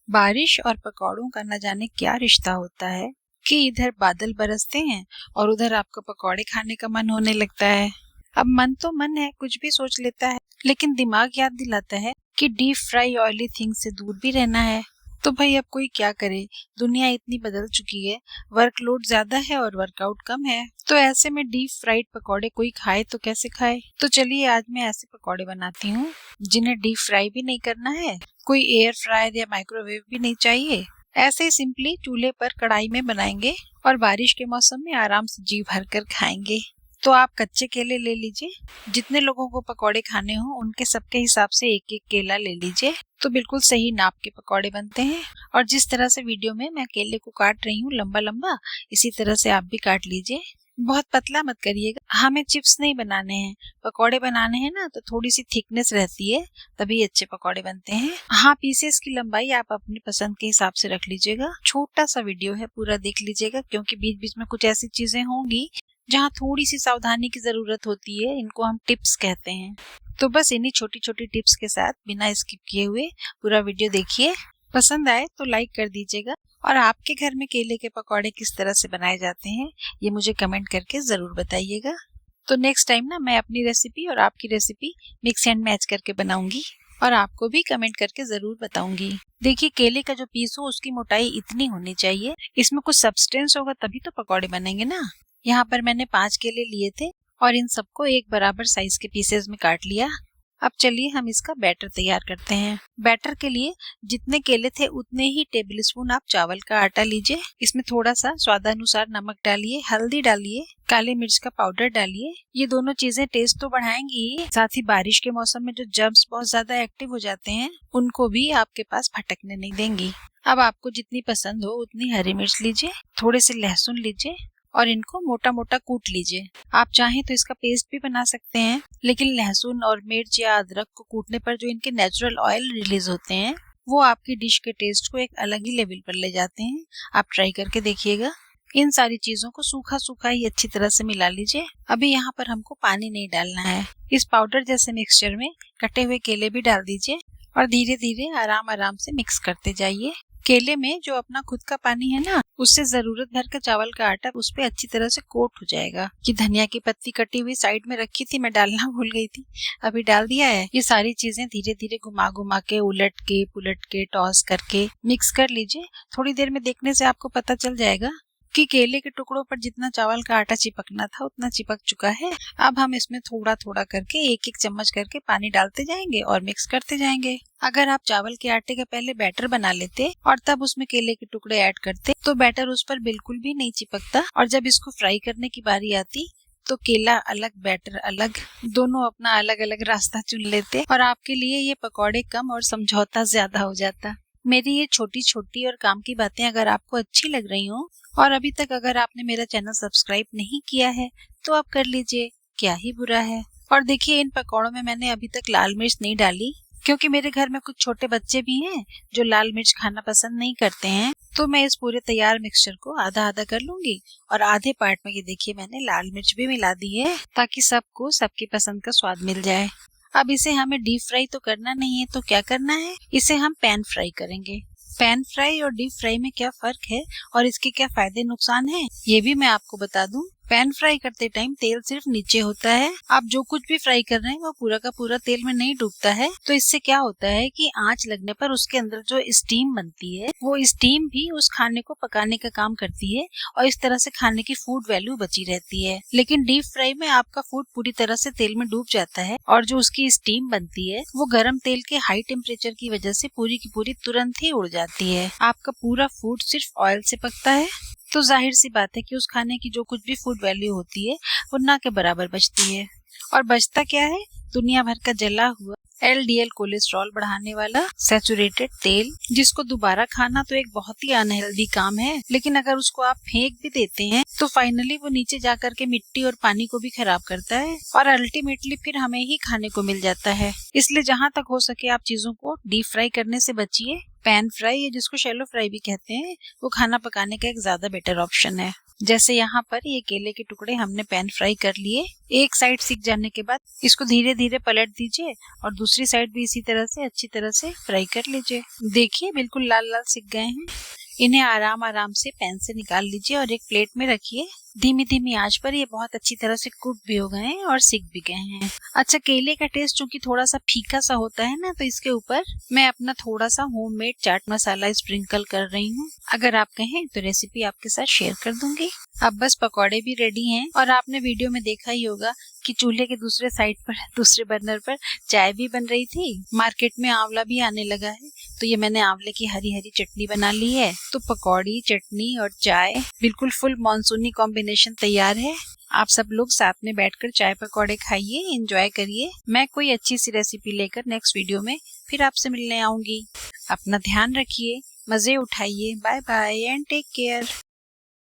बारिश और पकौड़ों का न जाने क्या रिश्ता होता है कि इधर बादल बरसते हैं और उधर आपको पकौड़े खाने का मन होने लगता है। अब मन तो मन है, कुछ भी सोच लेता है, लेकिन दिमाग याद दिलाता है कि डीप फ्राई ऑयली थिंग्स से दूर भी रहना है। तो भाई अब कोई क्या करे, दुनिया इतनी बदल चुकी है, वर्कलोड ज्यादा है और वर्कआउट कम है। तो ऐसे में डीप फ्राइड पकौड़े कोई खाए तो कैसे खाए। तो चलिए आज मैं ऐसे पकौड़े बनाती हूँ जिन्हें डीप फ्राई भी नहीं करना है, कोई एयर फ्रायर या माइक्रोवेव भी नहीं चाहिए। ऐसे ही सिंपली चूल्हे पर कढ़ाई में बनाएंगे और बारिश के मौसम में आराम से जी भर कर खाएंगे। तो आप कच्चे केले ले लीजिए, जितने लोगों को पकौड़े खाने हो उनके सबके हिसाब से एक एक केला ले लीजिए, तो बिल्कुल सही नाप के पकौड़े बनते हैं। और जिस तरह से वीडियो में मैं केले को काट रही हूँ लंबा लंबा, इसी तरह से आप भी काट लीजिए। बहुत पतला मत करिएगा, हमें चिप्स नहीं बनाने हैं, पकौड़े बनाने हैं ना, तो थोड़ी सी थिकनेस रहती है, तभी अच्छे पकौड़े बनते हैं। हाँ, पीसेस की लंबाई आप अपनी पसंद के हिसाब से रख लीजिएगा। छोटा सा वीडियो है, पूरा देख लीजिएगा, क्योंकि बीच बीच में कुछ ऐसी चीजें होंगी जहाँ थोड़ी सी सावधानी की जरूरत होती है, इनको हम टिप्स कहते हैं। तो बस इन्हीं छोटी छोटी टिप्स के साथ बिना स्किप किए हुए पूरा वीडियो देखिए। पसंद आए तो लाइक कर दीजिएगा, और आपके घर में केले के पकौड़े किस तरह से बनाए जाते हैं ये मुझे कमेंट करके जरूर बताइएगा। तो नेक्स्ट टाइम ना मैं अपनी रेसिपी और आपकी रेसिपी मिक्स एंड मैच करके बनाऊंगी और आपको भी कमेंट करके जरूर बताऊंगी। देखिए, केले का जो पीस हो उसकी मोटाई इतनी होनी चाहिए, इसमें कुछ सब्सटेंस होगा तभी तो पकौड़े बनेंगे ना। यहाँ पर मैंने 5 केले लिए थे और इन सबको एक बराबर साइज के पीसेस में काट लिया। अब चलिए हम इसका बैटर तैयार करते हैं। बैटर के लिए जितने केले थे उतने ही टेबल स्पून आप चावल का आटा लीजिए। इसमें थोड़ा सा स्वादानुसार नमक डालिए, हल्दी डालिए, काली मिर्च का पाउडर डालिए। ये दोनों चीजें टेस्ट तो बढ़ाएंगी, साथ ही बारिश के मौसम में जो जर्म्स बहुत ज्यादा एक्टिव हो जाते हैं उनको भी आपके पास भटकने नहीं देंगी। अब आपको जितनी पसंद हो उतनी हरी मिर्च लीजिए, थोड़े से लहसुन लीजिए और इनको मोटा मोटा कूट लीजिए। आप चाहें तो इसका पेस्ट भी बना सकते हैं, लेकिन लहसुन और मिर्च या अदरक को कूटने पर जो इनके नेचुरल ऑयल रिलीज होते हैं वो आपकी डिश के टेस्ट को एक अलग ही लेवल पर ले जाते हैं। आप ट्राई करके देखिएगा। इन सारी चीजों को सूखा सूखा ही अच्छी तरह से मिला लीजिए। अभी यहाँ पर हमको पानी नहीं डालना है। इस पाउडर जैसे मिक्सचर में कटे हुए केले भी डाल दीजिए और धीरे धीरे आराम आराम से मिक्स करते जाइए। केले में जो अपना खुद का पानी है ना, उससे जरूरत भर का चावल का आटा उस पे अच्छी तरह से कोट हो जाएगा। कि धनिया की पत्ती कटी हुई साइड में रखी थी, मैं डालना भूल गई थी, अभी डाल दिया है। ये सारी चीजें धीरे धीरे घुमा घुमा के, उलट के पुलट के, टॉस करके मिक्स कर लीजिए। थोड़ी देर में देखने से आपको पता चल जाएगा कि केले के टुकड़ों पर जितना चावल का आटा चिपकना था उतना चिपक चुका है। अब हम इसमें थोड़ा थोड़ा करके एक एक चम्मच करके पानी डालते जाएंगे और मिक्स करते जाएंगे। अगर आप चावल के आटे का पहले बैटर बना लेते और तब उसमें केले के टुकड़े ऐड करते तो बैटर उस पर बिल्कुल भी नहीं चिपकता, और जब इसको फ्राई करने की बारी आती तो केला अलग बैटर अलग, दोनों अपना अलग अलग रास्ता चुन लेते और आपके लिए ये पकौड़े कम और समझौता ज्यादा हो जाता। मेरी ये छोटी छोटी और काम की बातें अगर आपको अच्छी लग रही हो और अभी तक अगर आपने मेरा चैनल सब्सक्राइब नहीं किया है तो आप कर लीजिए, क्या ही बुरा है। और देखिए, इन पकौड़ों में मैंने अभी तक लाल मिर्च नहीं डाली, क्योंकि मेरे घर में कुछ छोटे बच्चे भी हैं जो लाल मिर्च खाना पसंद नहीं करते हैं। तो मैं इस पूरे तैयार मिक्सचर को आधा आधा कर लूंगी और आधे पार्ट में ये देखिए मैंने लाल मिर्च भी मिला दी है, ताकि सबको सबकी पसंद का स्वाद मिल जाए। अब इसे हमें डीप फ्राई तो करना नहीं है, तो क्या करना है, इसे हम पैन फ्राई करेंगे। पैन फ्राई और डीप फ्राई में क्या फर्क है और इसके क्या फायदे नुकसान हैं, ये भी मैं आपको बता दूं। पैन फ्राई करते टाइम तेल सिर्फ नीचे होता है, आप जो कुछ भी फ्राई कर रहे हैं वो पूरा का पूरा तेल में नहीं डूबता है। तो इससे क्या होता है कि आंच लगने पर उसके अंदर जो स्टीम बनती है वो स्टीम भी उस खाने को पकाने का काम करती है और इस तरह से खाने की फूड वैल्यू बची रहती है। लेकिन डीप फ्राई में आपका फूड पूरी तरह से तेल में डूब जाता है और जो उसकी स्टीम बनती है वो गर्म तेल के हाई टेम्परेचर की वजह से पूरी की पूरी तुरंत ही उड़ जाती है। आपका पूरा फूड सिर्फ ऑयल से पकता है, तो जाहिर सी बात है कि उस खाने की जो कुछ भी फूड वैल्यू होती है वो ना के बराबर बचती है। और बचता क्या है, दुनिया भर का जला हुआ LDL कोलेस्ट्रॉल बढ़ाने वाला सैचुरेटेड तेल, जिसको दोबारा खाना तो एक बहुत ही अनहेल्दी काम है, लेकिन अगर उसको आप फेंक भी देते हैं तो फाइनली वो नीचे जाकर के मिट्टी और पानी को भी खराब करता है और अल्टीमेटली फिर हमें ही खाने को मिल जाता है। इसलिए जहाँ तक हो सके आप चीजों को डीप फ्राई करने से बचिए। पैन फ्राई या जिसको शैलो फ्राई भी कहते हैं वो खाना पकाने का एक ज्यादा बेटर ऑप्शन है। जैसे यहाँ पर ये केले के टुकड़े हमने पैन फ्राई कर लिए। एक साइड सिक जाने के बाद इसको धीरे धीरे पलट दीजिए और दूसरी साइड भी इसी तरह से अच्छी तरह से फ्राई कर लीजिए। देखिए बिल्कुल लाल लाल सिक गए हैं। इन्हें आराम आराम से पैन से निकाल लीजिए और एक प्लेट में रखिए। धीमी धीमी आंच पर ये बहुत अच्छी तरह से कुक भी हो गए हैं और सिक भी गए हैं। अच्छा, केले का टेस्ट चूंकि थोड़ा सा फीका सा होता है ना, तो इसके ऊपर मैं अपना थोड़ा सा होममेड चाट मसाला स्प्रिंकल कर रही हूँ। अगर आप कहें तो रेसिपी आपके साथ शेयर कर दूंगी। अब बस पकौड़े भी रेडी हैं और आपने वीडियो में देखा ही होगा कि चूल्हे के दूसरे साइड पर, दूसरे बर्नर पर चाय भी बन रही थी। मार्केट में आंवला भी आने लगा है, तो ये मैंने आंवले की हरी हरी चटनी बना ली है। तो पकौड़ी, चटनी और चाय, बिल्कुल फुल मॉनसूनी कॉम्बिनेशन तैयार है। आप सब लोग साथ में बैठकर चाय पकौड़े खाइए, एंजॉय करिए। मैं कोई अच्छी सी रेसिपी लेकर नेक्स्ट वीडियो में फिर आपसे मिलने आऊंगी। अपना ध्यान रखिए, मजे उठाइए। Bye bye and take care.